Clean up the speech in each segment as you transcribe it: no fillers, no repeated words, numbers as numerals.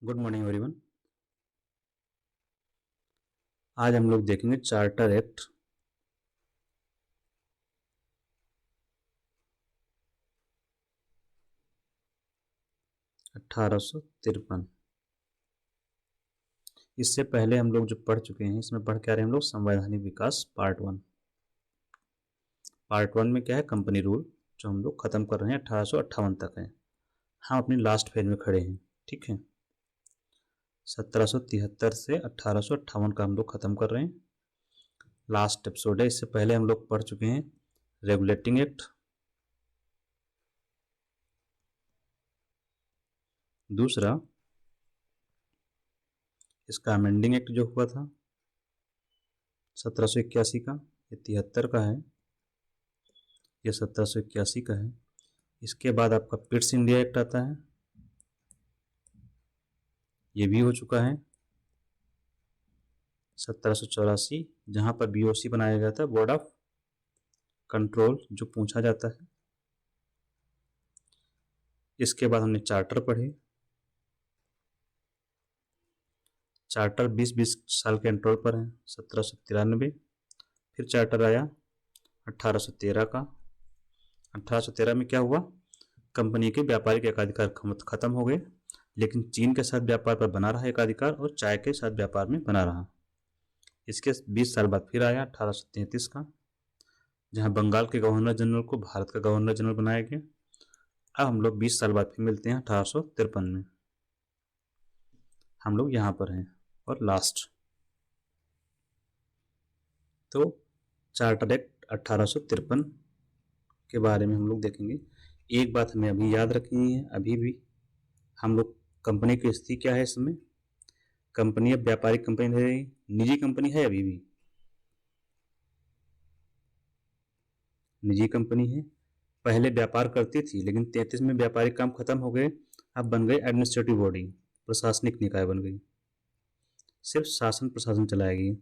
Good morning everyone. आज हम लोग देखेंगे चार्टर एक्ट 1853। इससे पहले हम लोग जो पढ़ चुके हैं, इसमें पढ़ के आ रहे हैं हम लोग संवैधानिक विकास पार्ट वन। पार्ट वन में क्या है, कंपनी रूल, जो हम लोग खत्म कर रहे हैं 1858 तक है। हम अपनी लास्ट फेज में खड़े हैं, ठीक है। 1773 से 1858 का हम लोग खत्म कर रहे हैं, लास्ट एपिसोड है। इससे पहले हम लोग पढ़ चुके हैं रेगुलेटिंग एक्ट, दूसरा इसका अमेंडिंग एक्ट जो हुआ था 1781 का, ये 73 का है, ये 1781 का है। इसके बाद आपका पिट्स इंडिया एक्ट आता है, ये भी हो चुका है 1784, जहां पर बीओसी बनाया गया था, बोर्ड ऑफ कंट्रोल, जो पूछा जाता है। इसके बाद हमने चार्टर पढ़े, चार्टर 20-20 साल के इंटरवल पर है, 1793। फिर चार्टर आया 1813 का। 1813 में क्या हुआ, कंपनी के व्यापारिक एकाधिकार खत्म हो गए, लेकिन चीन के साथ व्यापार पर बना रहा एकाधिकार और चाय के साथ व्यापार में बना रहा। इसके 20 साल बाद फिर आया 1833 का, जहां बंगाल के गवर्नर जनरल को भारत का गवर्नर जनरल बनाया गया। अब हम लोग 20 साल बाद फिर मिलते हैं 1853 में, हम लोग यहाँ पर हैं। और लास्ट तो चार्टर एक्ट 1853 के बारे में हम लोग देखेंगे। एक बात हमें अभी याद रखनी है, अभी भी हम लोग कंपनी की स्थिति क्या है, इसमें कंपनी अब व्यापारिक कंपनी है, निजी कंपनी है, अभी भी निजी कंपनी है। पहले व्यापार करती थी, लेकिन 33 में व्यापारिक काम खत्म हो गए, अब बन गई एडमिनिस्ट्रेटिव बॉडी, प्रशासनिक निकाय बन गई, सिर्फ शासन प्रशासन चलाएगी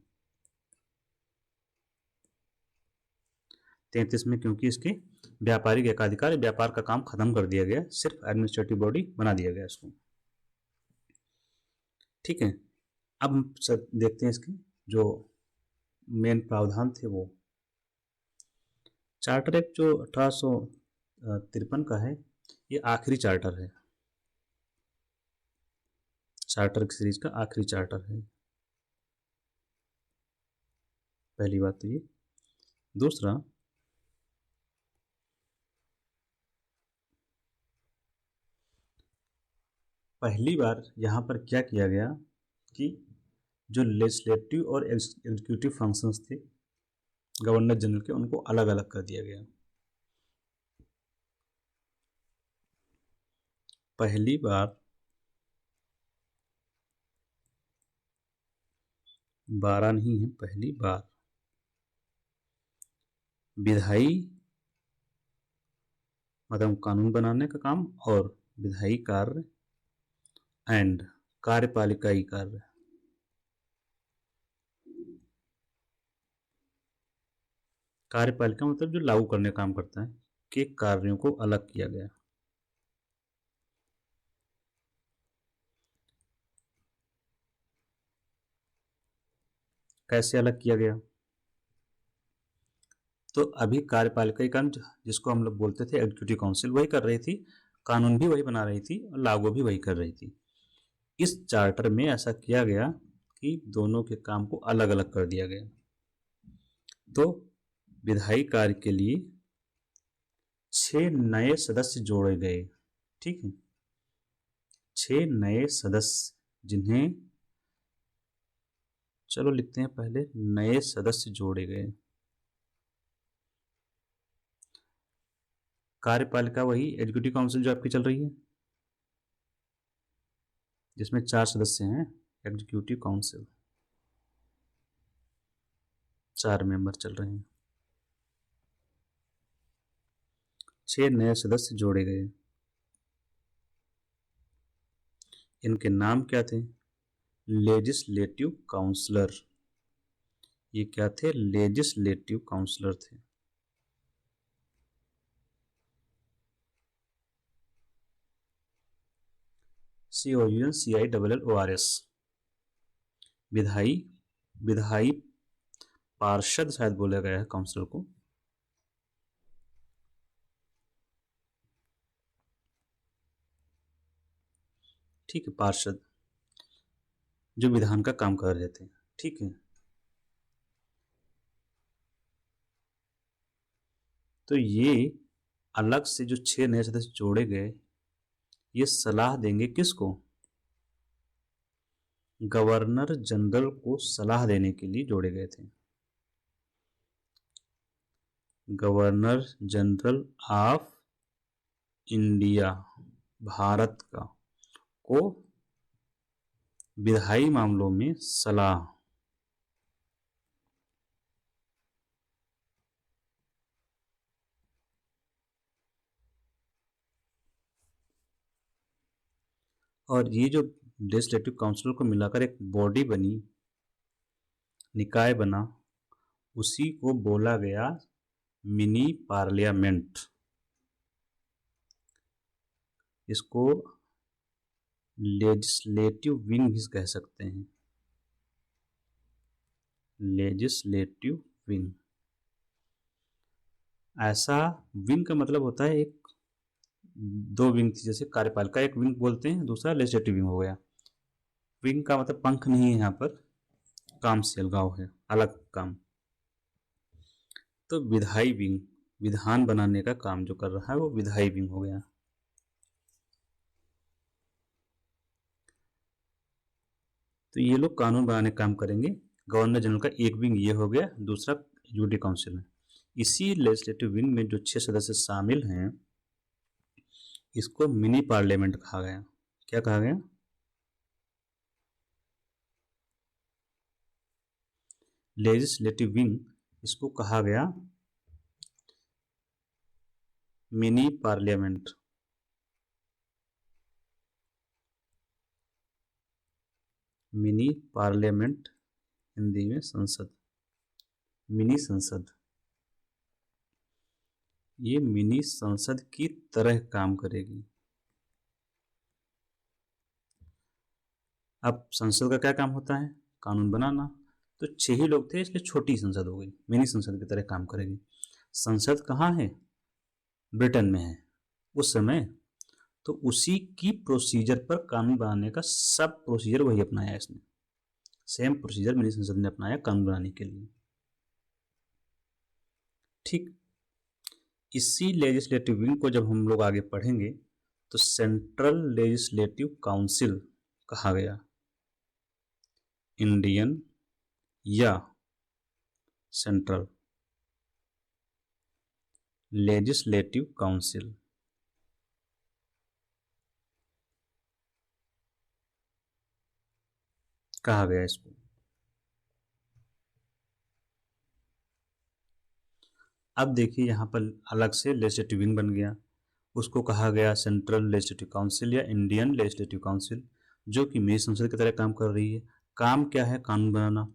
33 में, क्योंकि इसके व्यापारिक एकाधिकार, व्यापार का काम खत्म कर दिया गया, सिर्फ एडमिनिस्ट्रेटिव बॉडी बना दिया गया इसको, ठीक है। अब हम देखते हैं इसके जो मेन प्रावधान थे। वो चार्टर एक्ट जो 1853 का है, ये आखिरी चार्टर है, चार्टर की सीरीज का आखिरी चार्टर है, पहली बात तो ये। दूसरा, पहली बार यहाँ पर क्या किया गया कि जो लेजिस्लेटिव और एग्जीक्यूटिव फंक्शंस थे गवर्नर जनरल के, उनको अलग अलग कर दिया गया। पहली बार 12 नहीं है, पहली बार विधायी मतलब कानून बनाने का काम और विधायी कार्य एंड कार्यपालिकाई कार्य, कार्यपालिका मतलब जो लागू करने का काम करता है, के कार्यों को अलग किया गया। कैसे अलग किया गया, तो अभी कार्यपालिका काम जिसको हम लोग बोलते थे एग्जीक्यूटिव काउंसिल, वही कर रही थी, कानून भी वही बना रही थी और लागू भी वही कर रही थी। इस चार्टर में ऐसा किया गया कि दोनों के काम को अलग अलग कर दिया गया। तो विधायी कार्य के लिए 6 नए सदस्य जोड़े गए, ठीक है, 6 नए सदस्य, जिन्हें चलो लिखते हैं, पहले नए सदस्य जोड़े गए। कार्यपालिका वही एग्जीक्यूटिव काउंसिल जो आपकी चल रही है, जिसमें 4 सदस्य हैं, एग्जीक्यूटिव काउंसिल 4 मेंबर चल रहे हैं, 6 नए सदस्य जोड़े गए। इनके नाम क्या थे, लेजिस्लेटिव काउंसलर, ये क्या थे, लेजिस्लेटिव काउंसलर थे। COUNCILLORS, विधायी विधायी पार्षद शायद बोला गया है काउंसिलर को। ठीक है, पार्षद जो विधान का काम कर रहे थे। ठीक है, तो ये अलग से जो 6 नए सदस्य जोड़े गए, ये सलाह देंगे किसको? गवर्नर जनरल को सलाह देने के लिए जोड़े गए थे। Governor general of India, Bharat का, को विधायी मामलों में सलाह। और ये जो लेजिस्लेटिव काउंसिल को मिलाकर एक बॉडी बनी, निकाय बना, उसी को बोला गया मिनी पार्लियामेंट। इसको लेजिस्लेटिव विंग भी कह सकते हैं, लेजिस्लेटिव विंग। ऐसा विंग का मतलब होता है एक दो विंग थी, जैसे कार्यपालिका एक विंग बोलते हैं, दूसरा लेजिस्लेटिव विंग हो गया। विंग का मतलब पंख नहीं है, यहाँ पर काम से अलगाव है, अलग काम। तो विधायी विंग, विधान बनाने का काम जो कर रहा है वो विधायी विंग हो गया। तो ये लोग कानून बनाने का काम करेंगे। गवर्नर जनरल का एक विंग ये हो गया, दूसरा एग्जीक्यूटिव काउंसिल है। इसी लेजिस्लेटिव विंग में जो 6 सदस्य शामिल हैं, इसको मिनी पार्लियामेंट कहा गया। क्या कहा गया? लेजिस्लेटिव विंग, इसको कहा गया mini parliament. Mini parliament Hindi में संसद, मिनी संसद। ये मिनी संसद की तरह काम करेगी। अब संसद का क्या काम होता है? कानून बनाना। तो 6 ही लोग थे, इसलिए छोटी संसद हो गई, मिनी संसद की तरह काम करेगी। संसद कहाँ है? ब्रिटेन में है उस समय। तो उसी की प्रोसीजर पर कानून बनाने का सब प्रोसीजर वही अपनाया इसने। सेम प्रोसीजर मिनी संसद ने अपनाया कानून बनाने के लिए। ठीक, इसी लेजिस्लेटिव विंग को जब हम लोग आगे पढ़ेंगे तो सेंट्रल लेजिस्लेटिव काउंसिल कहा गया। इंडियन या सेंट्रल लेजिस्लेटिव काउंसिल। कहा गया इसको। अब देखिए यहाँ पर अलग से लेजिस्लेटिव विंग बन गया, उसको कहा गया सेंट्रल लेजिस्लेटिव काउंसिल या इंडियन लेजिस्लेटिव काउंसिल, जो कि मिनी संसद की तरह काम कर रही है। काम क्या है? कानून बनाना।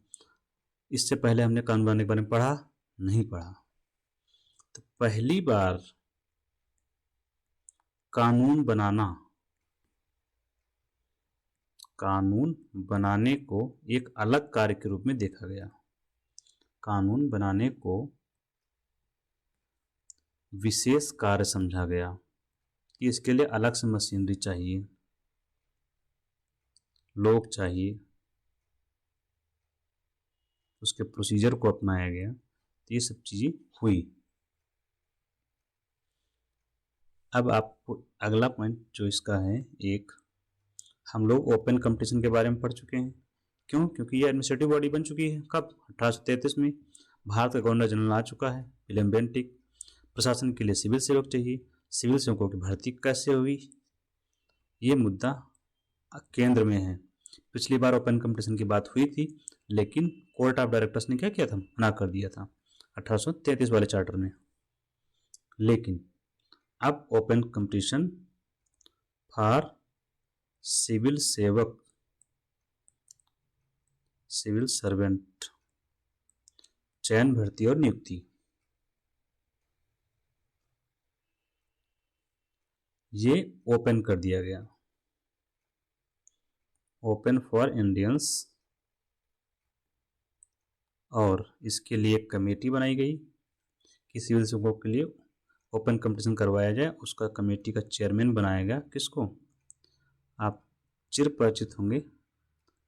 इससे पहले हमने कानून बनाने के बारे में पढ़ा? नहीं पढ़ा। तो पहली बार कानून बनाना, कानून बनाने को एक अलग कार्य के रूप में देखा गया। कानून बनाने को विशेष कार्य समझा गया कि इसके लिए अलग से मशीनरी चाहिए, लोग चाहिए, उसके प्रोसीजर को अपनाया गया। तो ये सब चीज़ें हुई। अब आपको अगला पॉइंट जो इसका है, एक हम लोग ओपन कंपटीशन के बारे में पढ़ चुके हैं। क्यों? क्योंकि ये एडमिनिस्ट्रेटिव बॉडी बन चुकी है। कब? 1833 में। भारत का गवर्नर जनरल आ चुका है, विलियम बेंटिक। प्रशासन के लिए सिविल सेवक चाहिए। सिविल सेवकों की भर्ती कैसे हुई, ये मुद्दा केंद्र में है। पिछली बार ओपन कंपटीशन की बात हुई थी, लेकिन कोर्ट ऑफ डायरेक्टर्स ने क्या किया था? मना कर दिया था 1833 वाले चार्टर में। लेकिन अब ओपन कंपटीशन फॉर सिविल सेवक, सिविल सर्वेंट, चयन, भर्ती और नियुक्ति, ये ओपन कर दिया गया। ओपन फॉर इंडियंस, और इसके लिए एक कमेटी बनाई गई कि सिविल सेवकों के लिए ओपन कंपटीशन करवाया जाए। उसका कमेटी का चेयरमैन बनाया गया किसको, आप चिर परिचित होंगे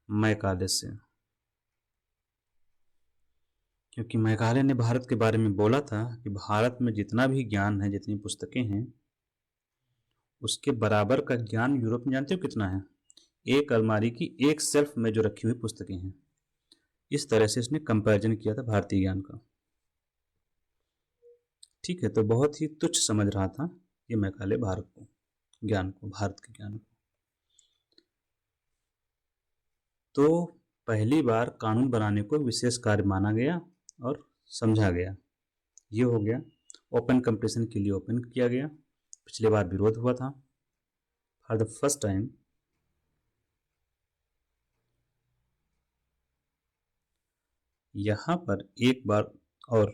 मैकाले से, क्योंकि मैकाले ने भारत के बारे में बोला था कि भारत में जितना भी ज्ञान है, जितनी पुस्तकें हैं, उसके बराबर का ज्ञान यूरोप में जानते हो कितना है, एक अलमारी की एक शेल्फ में जो रखी हुई पुस्तकें हैं। इस तरह से इसने कंपैरिजन किया था भारतीय ज्ञान का। ठीक है, तो बहुत ही तुच्छ समझ रहा था ये मैकाले भारत को, ज्ञान को, भारत के ज्ञान को। तो पहली बार कानून बनाने को विशेष कार्य माना गया और समझा गया। ये हो गया। ओपन कंपटीशन के लिए ओपन किया गया। पिछली बार विरोध हुआ था। फॉर द फर्स्ट टाइम यहां पर एक बार और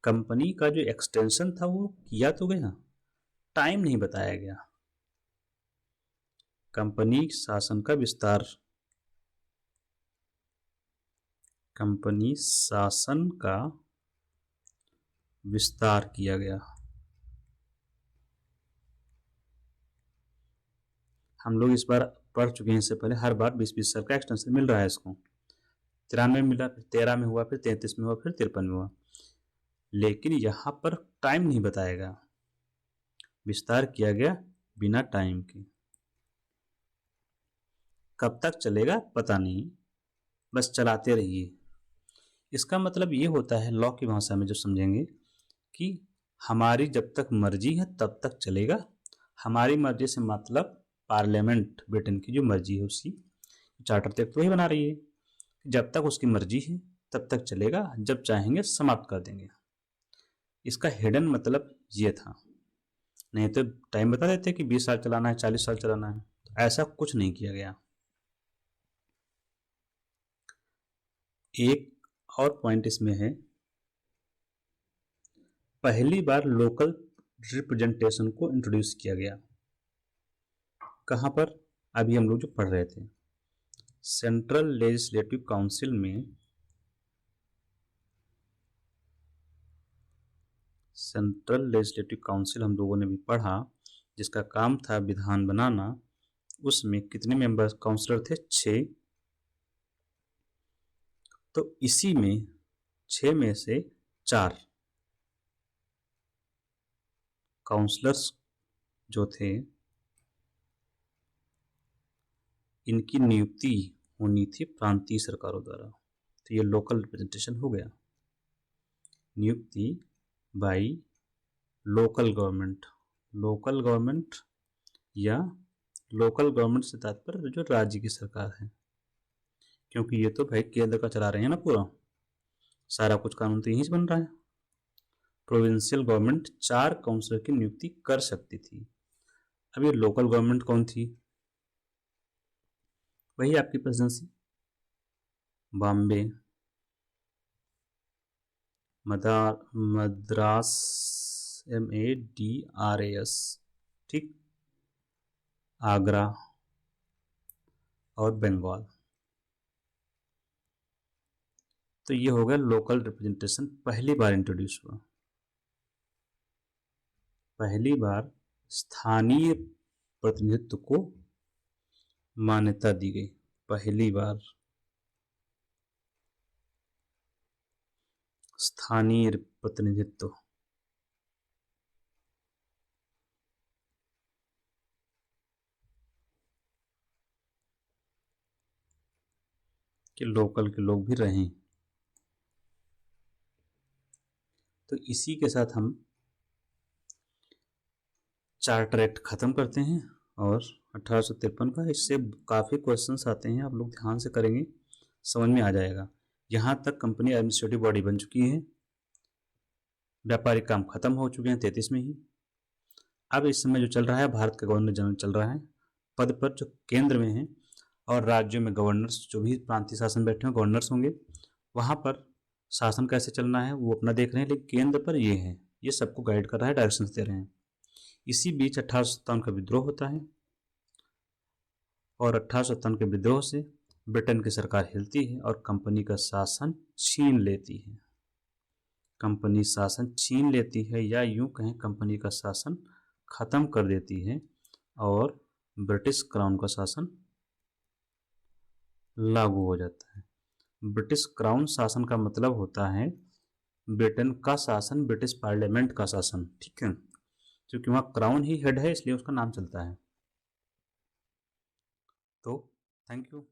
कंपनी का जो एक्सटेंशन था वो किया तो गया, टाइम नहीं बताया गया। कंपनी शासन का विस्तार, कंपनी शासन का विस्तार किया गया। हम लोग इस बार पढ़ चुके हैं, इससे पहले हर बार 20-20 साल का एक्सटेंशन मिल रहा है इसको। 93 में मिला, फिर 13 में हुआ, फिर 33 में हुआ, फिर 53 में हुआ। लेकिन यहां पर टाइम नहीं बताया गया, विस्तार किया गया बिना टाइम के। कब तक चलेगा पता नहीं, बस चलाते रहिए। इसका मतलब ये होता है लॉ की भाषा में जो समझेंगे कि हमारी जब तक मर्जी है तब तक चलेगा। हमारी मर्जी से मतलब पार्लियामेंट ब्रिटेन की जो मर्जी है उसकी, चार्टर तक तो वही बना रही है, जब तक उसकी मर्जी है तब तक चलेगा, जब चाहेंगे समाप्त कर देंगे। इसका हिडन मतलब ये था। नहीं तो टाइम बता देते कि 20 साल चलाना है, 40 साल चलाना है, ऐसा कुछ नहीं किया गया। एक और पॉइंट इसमें है, पहली बार लोकल रिप्रेजेंटेशन को इंट्रोड्यूस किया गया। कहां पर, अभी हम लोग जो पढ़ रहे थे, सेंट्रल लेजिस्लेटिव काउंसिल में, सेंट्रल लेजिस्लेटिव काउंसिल हम लोगों ने भी पढ़ा, जिसका काम था विधान बनाना। उसमें कितने मेंबर काउंसलर थे, 6। तो इसी में 6 में से 4 काउंसलर्स जो थे, इनकी नियुक्ति होनी थी प्रांतीय सरकारों द्वारा। तो ये लोकल रिप्रेजेंटेशन हो गया, नियुक्ति by local government. Local government या लोकल गवर्नमेंट से तात्पर्य जो राज्य की सरकार है, क्योंकि ये तो भाई केंद्र का चला रहे हैं ना पूरा, सारा कुछ कानून तो यहीं से बन रहा है। प्रोविंशियल गवर्नमेंट 4 काउंसलर की नियुक्ति कर सकती थी। अब ये लोकल गवर्नमेंट कौन थी, वही आपकी प्रेसिडेंसी, बॉम्बे, मद्रास, MADRAS, ठीक, आगरा और बंगाल। तो ये हो गया लोकल रिप्रेजेंटेशन, पहली बार इंट्रोड्यूस हुआ। पहली बार स्थानीय प्रतिनिधित्व को मान्यता दी गई, पहली बार स्थानीय प्रतिनिधित्व। कि लोकल के लोग भी रहें। तो इसी के साथ हम चार्टर एक्ट खत्म करते हैं और 1853 का, इससे काफ़ी क्वेश्चंस आते हैं, आप लोग ध्यान से करेंगे समझ में आ जाएगा। यहाँ तक कंपनी एडमिनिस्ट्रेटिव बॉडी बन चुकी है, व्यापारिक काम खत्म हो चुके हैं 33 में ही। अब इस समय जो चल रहा है, भारत का गवर्नर जनरल चल रहा है पद पर, जो केंद्र में है, और राज्यों में गवर्नर्स, जो भी प्रांतीय शासन बैठे हैं गवर्नर्स होंगे। वहाँ पर शासन कैसे चलना है वो अपना देख रहे हैं, लेकिन केंद्र पर ये है, ये सबको गाइड कर रहा है, डायरेक्शंस दे रहे हैं। इसी बीच 1857 का विद्रोह होता है और 1857 के विद्रोह से ब्रिटेन की सरकार हिलती है और कंपनी का शासन छीन लेती है। कंपनी शासन छीन लेती है या यूं कहें कंपनी का शासन खत्म कर देती है और ब्रिटिश क्राउन का शासन लागू हो जाता है। ब्रिटिश क्राउन शासन का मतलब होता है ब्रिटेन का शासन, ब्रिटिश पार्लियामेंट का शासन, ठीक है, क्योंकि वहाँ क्राउन ही हेड है इसलिए उसका नाम चलता है। तो थैंक यू।